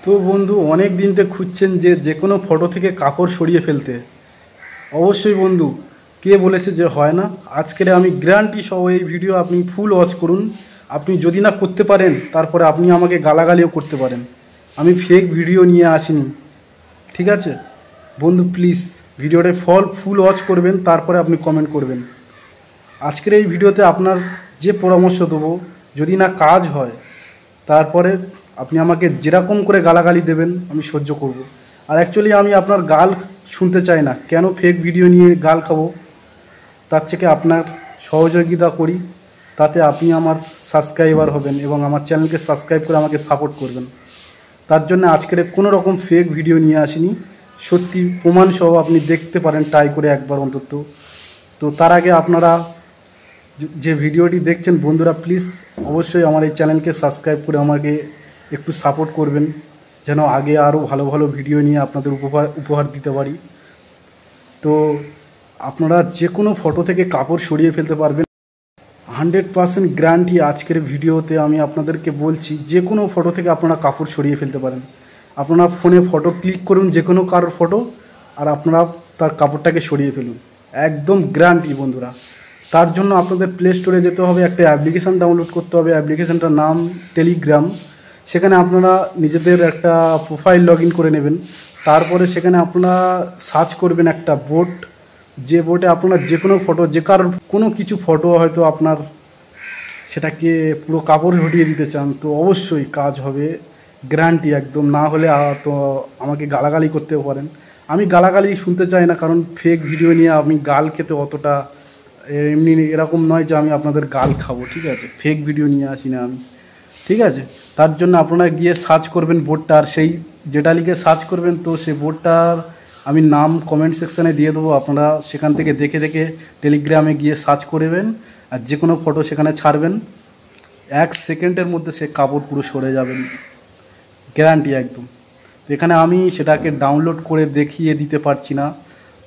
তো বন্ধু অনেক দিনতে খুঁজছেন যে কোনো ফটো থেকে কাপড় সরিয়ে ফেলতে। অবশ্যই বন্ধু, কে বলেছে যে হয় না? আজকের আমি গ্যারান্টি সহ এই ভিডিও আপনি ফুল ওয়াচ করুন। আপনি যদি না করতে পারেন তারপরে আপনি আমাকে গালাগালিও করতে পারেন। আমি ফেক ভিডিও নিয়ে আসিনি, ঠিক আছে বন্ধু? প্লিজ ভিডিওটা ফুল ওয়াচ করবেন, তারপরে আপনি কমেন্ট করবেন। আজকের এই ভিডিওতে আপনার যে পরামর্শ দেবো, যদি না কাজ হয় তারপরে আপনি আমাকে যেরকম করে গালাগালি দেবেন আমি সহ্য করব। আর অ্যাকচুয়ালি আমি আপনার গাল শুনতে চাই না, কেন ফেক ভিডিও নিয়ে গাল খাবো? তার থেকে আপনার সহযোগিতা করি, তাতে আপনি আমার সাবস্ক্রাইবার হবেন এবং আমার চ্যানেলকে সাবস্ক্রাইব করে আমাকে সাপোর্ট করবেন। তার জন্য আজকের কোনো রকম ফেক ভিডিও নিয়ে আসিনি, সত্যি প্রমাণ সহ আপনি দেখতে পারেন ট্রাই করে একবার অন্তত। তো তার আগে আপনারা যে ভিডিওটি দেখছেন বন্ধুরা, প্লিজ অবশ্যই আমার এই চ্যানেলকে সাবস্ক্রাইব করে আমাকে একটু সাপোর্ট করবেন, যেন আগে আরও ভালো ভালো ভিডিও নিয়ে আপনাদের উপহার দিতে পারি। তো আপনারা যে কোনো ফটো থেকে কাপড় সরিয়ে ফেলতে পারবেন, 100% গ্যারান্টি। আজকের ভিডিওতে আমি আপনাদেরকে বলছি যে কোনো ফটো থেকে আপনারা কাপড় সরিয়ে ফেলতে পারেন। আপনারা ফোনে ফটো ক্লিক করুন, যে কোনো কারোর ফটো, আর আপনারা তার কাপড়টাকে সরিয়ে ফেলুন, একদম গ্যারান্টি বন্ধুরা। তার জন্য আপনাদের প্লে স্টোরে যেতে হবে, একটা অ্যাপ্লিকেশান ডাউনলোড করতে হবে। অ্যাপ্লিকেশানটার নাম টেলিগ্রাম। সেখানে আপনারা নিজেদের একটা প্রোফাইল লগ ইন করে নেবেন। তারপরে সেখানে আপনারা সার্চ করবেন একটা বোট, যে বোটে আপনারা যে কোনো ফটো, যে কারোর কোনো কিছু ফটো হয়তো আপনার সেটাকে পুরো কাপড় হটিয়ে দিতে চান, তো অবশ্যই কাজ হবে, গ্যারান্টি একদম। না হলে তো আমাকে গালাগালি করতেও পারেন। আমি গালাগালি শুনতে চাই না, কারণ ফেক ভিডিও নিয়ে আমি গাল খেতে অতটা এমনি এরকম নয় যে আমি আপনাদের গাল খাবো, ঠিক আছে? ফেক ভিডিও নিয়ে আসি না আমি, ঠিক আছে? তার জন্য আপনারা গিয়ে সার্চ করবেন বোর্ডটা, আর সেই যেটা লিখে সার্চ করবেন তো সেই বোর্ডটার আমি নাম কমেন্ট সেকশানে দিয়ে দেবো। আপনারা সেখান থেকে দেখে দেখে টেলিগ্রামে গিয়ে সার্চ করবেন, আর যে কোনো ফটো সেখানে ছাড়বেন, 1 সেকেন্ডের মধ্যে সে কাপড় পুরো সরে যাবেন, গ্যারান্টি একদম। এখানে আমি সেটাকে ডাউনলোড করে দেখিয়ে দিতে পারছি না,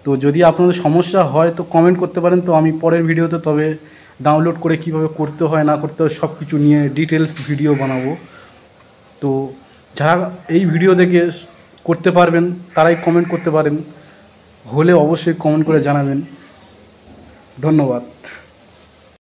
তো যদি আপনাদের সমস্যা হয় তো কমেন্ট করতে পারেন। তো আমি পরের ভিডিওতে তবে ডাউনলোড করে কিভাবে করতে হয় না করতে হয় সব কিছু নিয়ে ডিটেলস ভিডিও বানাবো। তো যারা এই ভিডিও দেখে করতে পারবেন তারাই কমেন্ট করতে পারেন, হলে অবশ্যই কমেন্ট করে জানাবেন। ধন্যবাদ।